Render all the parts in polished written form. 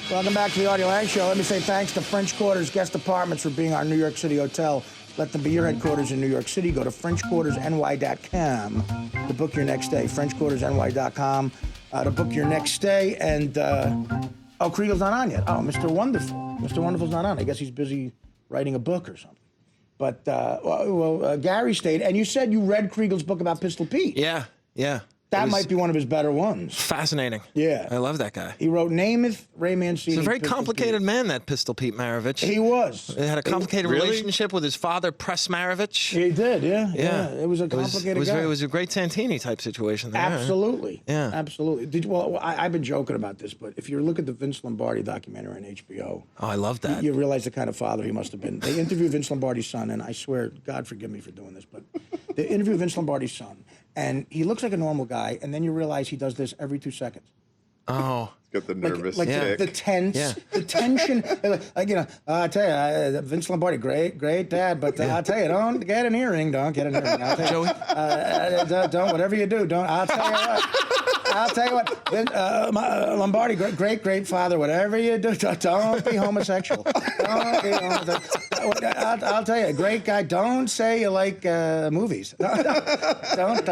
Welcome back to the Artie Lange Show. Let me say thanks to French Quarters Guest Apartments for being our New York City hotel. Let them be your headquarters in New York City. Go to FrenchQuartersNY.com to book your next stay. FrenchQuartersNY.com to book your next stay. And, Kriegel's not on yet. Oh, Mr. Wonderful. Mr. Wonderful's not on. I guess he's busy writing a book or something. But, Gary stayed. And you said you read Kriegel's book about Pistol Pete. Yeah. That might be one of his better ones. Fascinating. Yeah. I love that guy. He wrote Namath, Ray Mancini. He's a very Pistol complicated Pete. man, that Pistol Pete Maravich. He was. He had a complicated relationship with his father, Press Maravich. He did, yeah. It was a complicated guy. It was a great Santini type situation there. Absolutely. Yeah. Absolutely. I've been joking about this, but if you look at the Vince Lombardi documentary on HBO. Oh, I love that. You realize the kind of father he must have been. They interviewed Vince Lombardi's son, and I swear, God forgive me for doing this, but they interviewed Vince Lombardi's son. And he looks like a normal guy, and then you realize he does this every 2 seconds. Oh. Got the nervous like tick. the tense, the tension. I tell you, Vince Lombardi, great dad, but I'll tell you, don't get an earring. Don't get an earring. I'll tell you, don't, whatever you do, don't. I'll tell you what, Lombardi, great father, whatever you do, don't be homosexual. Don't be homosexual. I'll tell you, great guy, don't say you like movies. Don't.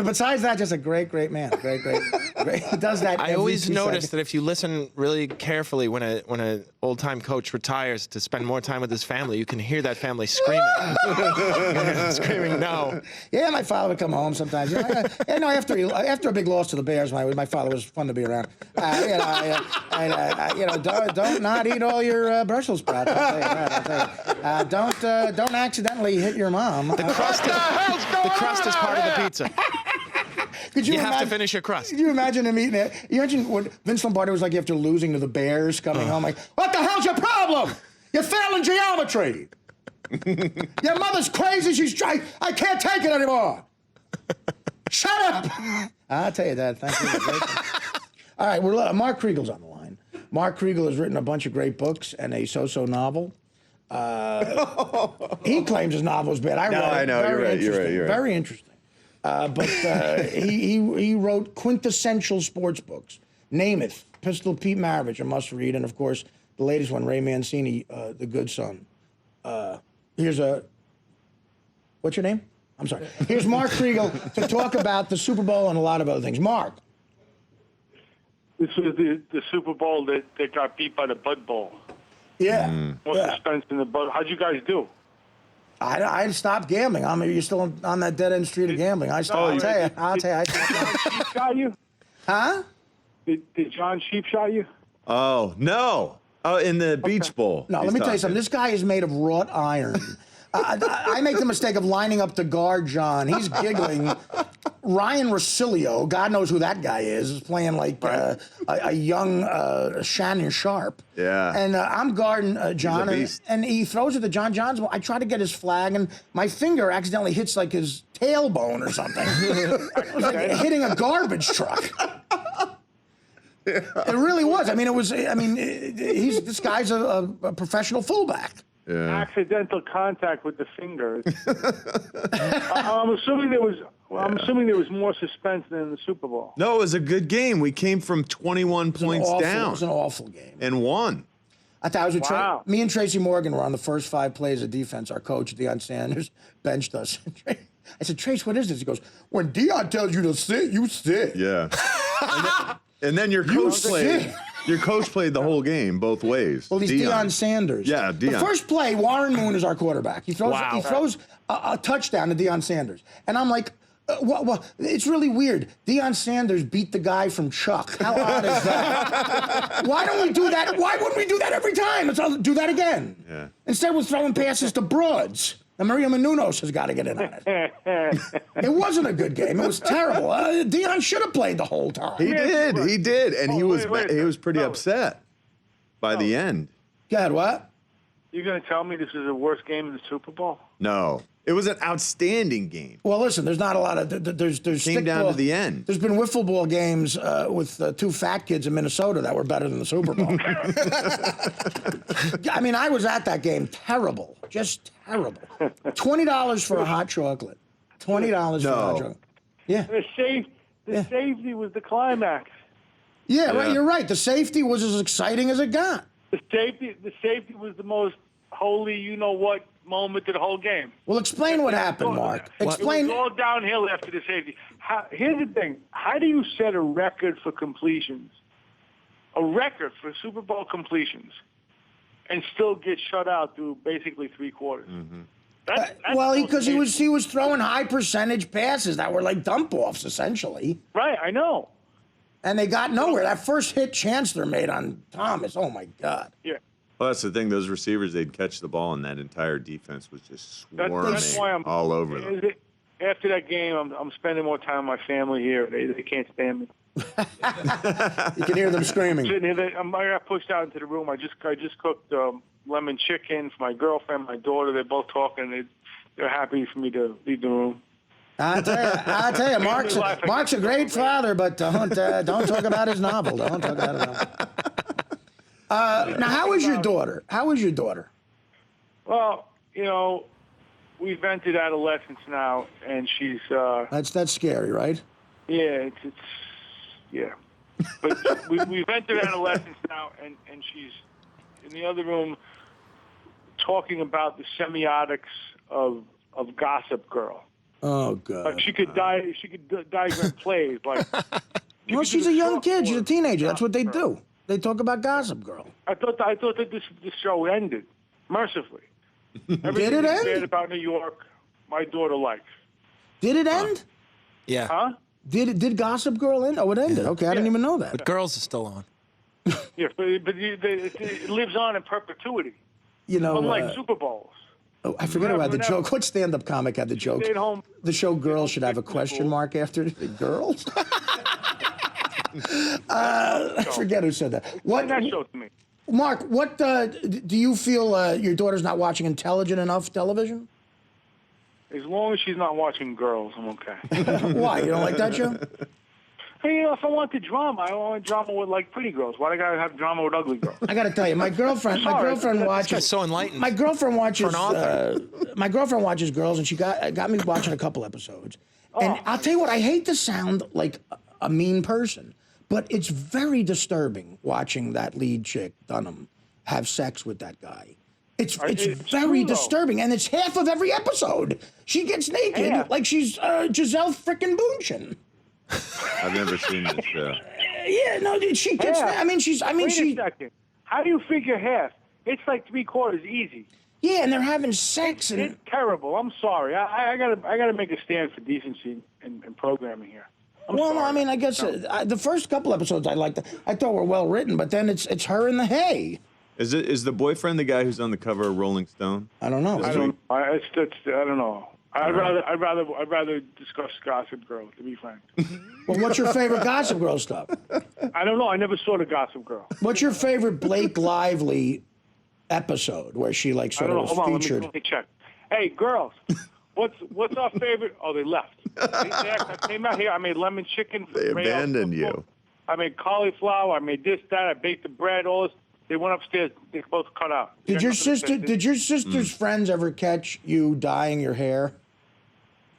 Besides that, just a great man. Great. He does that. I always notice that if you listen really carefully when an old-time coach retires to spend more time with his family, you can hear that family screaming. Screaming no. Yeah, my father would come home sometimes. After a big loss to the Bears, my father was fun to be around. Don't not eat all your Brussels sprouts. I'll tell you. Don't accidentally hit your mom. The crust is part of the pizza. Could you have to finish your crust. Could you imagine him eating it? You imagine what Vince Lombardi was like after losing to the Bears, coming home like, what the hell's your problem? You're failing geometry. Your mother's crazy. I can't take it anymore. Shut up. I'll tell you that. Thank you. All right, Mark Kriegel's on the line. Mark Kriegel has written a bunch of great books and a so-so novel. He claims his novel is bad. I know. You're right. Very interesting. But he wrote quintessential sports books. Namath, Pistol Pete Maravich, a must-read, and of course the latest one, Ray Mancini, The Good Son. What's your name? I'm sorry. Here's Mark Kriegel to talk about the Super Bowl and a lot of other things. Mark. This was the Super Bowl that got beat by the Bud Bowl. Yeah. More suspense in the Bud. How'd you guys do? I stopped gambling. You're still on that dead end street of gambling. I'll tell you. I stopped. Sheep shot you? Huh? Did John Sheep shot you? Oh, no. Oh, in the Beach Bowl. No, let me tell you something. This guy is made of wrought iron. I make the mistake of lining up to guard John. He's giggling. Ryan Rosilio, God knows who that guy is playing like a young Shannon Sharp. Yeah. And I'm guarding John, and he throws it to John. I try to get his flag, and my finger accidentally hits like his tailbone or something. It was like hitting a garbage truck. Yeah. It really was. This guy's a professional fullback. Yeah. Accidental contact with the finger. I'm assuming there was more suspense than in the Super Bowl. No, it was a good game. We came from 21 points down. It was an awful game. And won. Me and Tracy Morgan were on the first 5 plays of defense. Our coach, Deion Sanders, benched us. I said, Trace, what is this? He goes, when Deion tells you to sit, you sit. Yeah. and then your coach played. Your coach played the whole game both ways. Well, he's Deion Sanders. Yeah, Deion. The first play, Warren Moon is our quarterback. He throws a touchdown to Deion Sanders. And I'm like, it's really weird. Deion Sanders beat the guy from Chuck. How odd is that? Why don't we do that? Why wouldn't we do that every time? Let's do that again. Yeah. Instead, we're throwing passes to broads. And Maria Menounos has got to get in on it. It wasn't a good game. It was terrible. Deion should have played the whole time. He did. And he was pretty upset by the end. God, what? You're going to tell me this is the worst game in the Super Bowl? No. It was an outstanding game. Well, listen, there's not a lot of there's came down to the end. There's been wiffle ball games with 2 fat kids in Minnesota that were better than the Super Bowl. I was at that game. Terrible, just terrible. $20 for a hot chocolate. $20 for a hot chocolate. Yeah. The safety was the climax. Yeah, right. Yeah. You're right. The safety was as exciting as it got. The safety was the most holy, you-know-what moment of the whole game. Well, explain what happened, Mark. Explain. It was all downhill after the safety. Here's the thing. How do you set a record for completions, a record for Super Bowl completions, and still get shut out through basically 3 quarters? Mm-hmm. Well, because he was throwing high percentage passes that were like dump offs essentially. Right, I know. And they got nowhere. That first hit Chancellor made on Thomas. Oh my God. Yeah. Well, that's the thing. Those receivers, they'd catch the ball, and that entire defense was just swarming That's why I'm all over them. After that game, I'm spending more time with my family here. They can't stand me. You can hear them screaming. Sitting here, I got pushed out into the room. I just cooked lemon chicken for my girlfriend, my daughter. They're both talking. They're happy for me to leave the room. I'll tell you, Mark's a great father, but don't talk about his novel. Don't talk about his novel. Now, how is your daughter? How is your daughter? Well, we've entered adolescence now, and she's That's scary, right? yeah, it's yeah. But we've entered adolescence now, and she's in the other room talking about the semiotics of Gossip Girl. Oh God. She could diagram plays like. Well, she's a young kid. She's a teenager. That's what they do. They talk about Gossip Girl. I thought that this show ended mercifully. Did Everything it that's end? bad about New York, my daughter likes. Did it end? Yeah. Huh? Did Gossip Girl end? Oh, it ended. Okay, I didn't even know that. But Girls is still on. Yeah, but it lives on in perpetuity, You know, unlike Super Bowls. oh, I forget about the joke. What stand-up comic had the joke? Stay at home. The show Girls should have a question mark after it. Girls? I forget who said that. What? That show to me. Mark, what do you feel your daughter's not watching intelligent enough television? As long as she's not watching Girls, I'm okay. Why? You don't like that show? Hey, if I want the drama, I want drama with like pretty girls. Why do I gotta have drama with ugly girls? I got to tell you, my girlfriend That's watches. so enlightened. My girlfriend watches. For an author. My girlfriend watches Girls, and she got me watching a couple episodes. And I'll tell you what, I hate to sound like a mean person, but it's very disturbing watching that lead chick Dunham have sex with that guy. It's very true, though. disturbing, and it's half of every episode. She gets naked Yeah. like she's Giselle frickin' Bündchen. I've never seen this show. Yeah, no, she gets. Yeah. I mean, she. Wait a second. How do you figure half? It's like 3/4 easy. Yeah, and they're having sex, and It's terrible. I'm sorry. I gotta make a stand for decency and programming here. I'm well, no, sorry. I mean, I guess the first couple episodes I liked. I thought were well written, but then it's her in the hay. Is the boyfriend the guy who's on the cover of Rolling Stone? I don't know. I don't know. I'd rather discuss Gossip Girl, to be frank. Well, what's your favorite Gossip Girl stuff? I don't know. I never saw the Gossip Girl. What's your favorite Blake Lively episode where she like I sort don't of know. was Hold on. featured? Let me check. Hey, girls, what's our favorite? Oh, they left. I came out here. I made lemon chicken. They abandoned you. I made cauliflower. I made this, that. I baked the bread. All this. They went upstairs. They both cut out. Did your sister's friends ever catch you dyeing your hair?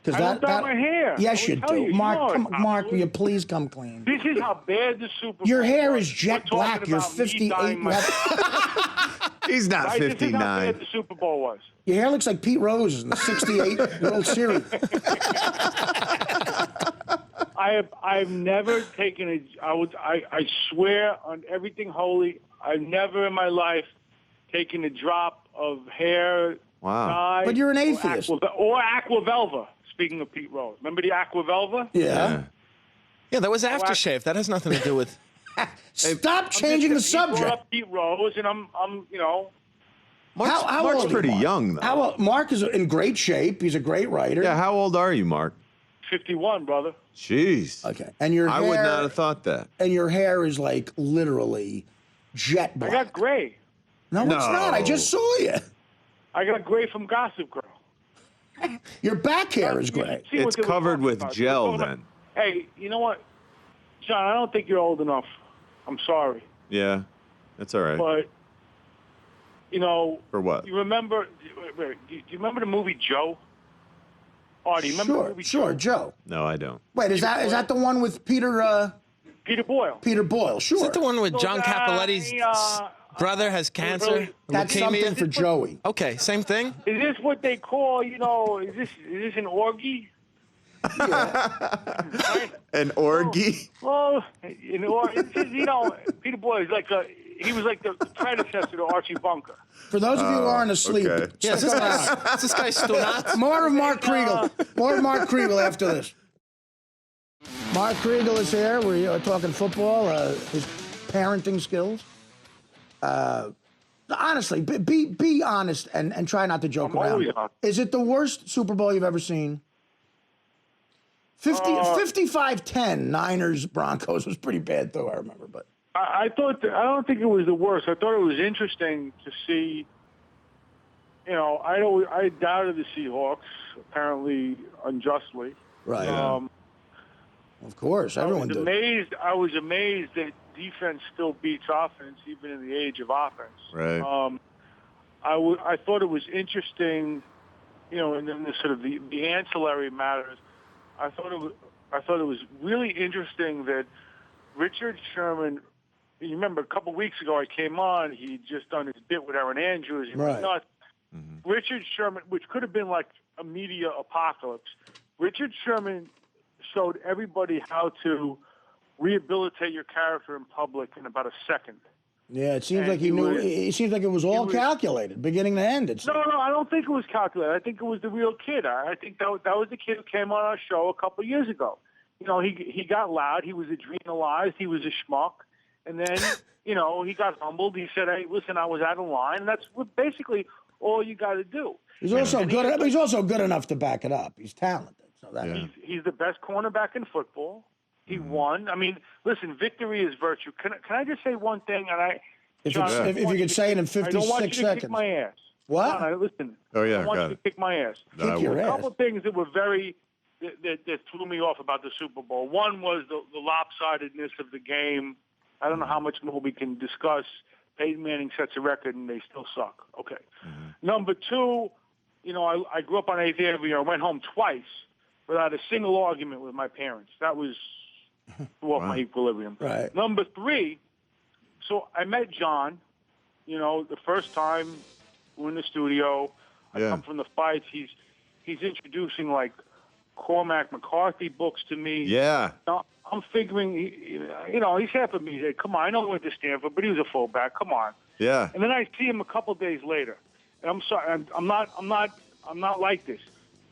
I don't dye my hair. Yes, I you would tell do. you. Mark, You know come, it, Mark, will absolutely. you please come clean? This is how bad the Super Bowl Your hair was. is jet We're black. talking You're about me 58. dyeing You my- have, He's not Right? This is how 59. bad the Super Bowl was. your hair looks like Pete Rose in the '68 World Series. I've never taken I swear on everything holy, I've never in my life taken a drop of hair Wow. dye. But you're an atheist. Or Aquavelva. Speaking of Pete Rose, remember the Aquavelva? Yeah. Yeah, that was aftershave. That has nothing to do with. Stop changing the He brought subject. up Pete Rose, and I'm Mark's, How Mark's old are you, pretty Mark? young, though. How old? Mark is in great shape. He's a great writer. Yeah, how old are you, Mark? 51, brother. Jeez. Okay. And your I hair, would not have thought that. And your hair is like literally jet I black. got gray. No, it's not. I just saw you. I got gray from Gossip Girl. Your back hair is gray. See what It's they were covered talking with about. gel, They were talking then. about- Hey, you know what, John? I don't think you're old enough. I'm sorry, Yeah, that's all right. but For what? You remember? Do you remember the movie Joe? Artie, remember the movie Sure, Joe. No, I don't. Wait, is that the one with Peter Peter Boyle. Peter Boyle, sure. Is it the one with John So, Cappelletti's brother has cancer? That's leukemia? something for Joey. Okay, same thing. Is this what they call, is this an orgy? An orgy. Well, Peter Boyle is he was like the predecessor to Archie Bunker. For those of you who aren't asleep, okay. Yeah, is this guy still nuts? more of Mark Kriegel. More of Mark Kriegel after this. Mark Kriegel is here. We're talking football, his parenting skills. Honestly, be honest and try not to joke around. Is it the worst Super Bowl you've ever seen? 55-10 Niners Broncos was pretty bad though, I remember, but I don't think it was the worst. I thought it was interesting to see. I doubted the Seahawks, apparently unjustly. right. Of course, everyone did. I was amazed that defense still beats offense, even in the age of offense. Right. I thought it was interesting, and then the sort of the ancillary matters. I thought it was really interesting that Richard Sherman. You remember a couple weeks ago I came on. He'd just done his bit with Aaron Andrews. He went nuts. Mm-hmm. Richard Sherman, which could have been like a media apocalypse. Richard Sherman showed everybody how to rehabilitate your character in public in about a second. Yeah, it seems like he knew. It seems like it was all calculated, beginning to end. No, I don't think it was calculated. I think it was the real kid. I think that was the kid who came on our show a couple of years ago. He got loud. He was adrenalized. He was a schmuck. And then, he got humbled. He said, "Hey, listen, I was out of line." And that's basically all you got to do. He's also good. He's also good enough to back it up. He's talented. So that he's the best cornerback in football. He won. I mean, listen, victory is virtue. Can I just say one thing? And if you could say it in 56 I don't want you to seconds. kick my ass. What? John, listen. Oh yeah, I want got you it. to kick my ass. Kick your A ass. couple of things that were that threw me off about the Super Bowl. One was the lopsidedness of the game. I don't know how much more we can discuss. Peyton Manning sets a record, and they still suck. Okay. Mm-hmm. Number two, I grew up on 8th Avenue. I went home twice without a single argument with my parents. That was off my equilibrium. Right. Number three, so I met John, the first time we're in the studio. I come from the fights. He's introducing, like, Cormac McCarthy books to me. Yeah. Now, I'm figuring, he's half of me. He said, come on, I know he went to Stanford, but he was a fullback. Come on. Yeah. And then I see him a couple days later, and I'm sorry, I'm not like this.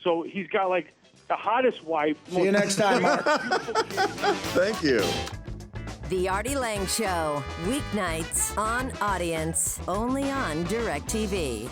So he's got like the hottest wife. See you next time, Mark. Thank you. The Artie Lange Show, weeknights on Audience, only on DirecTV.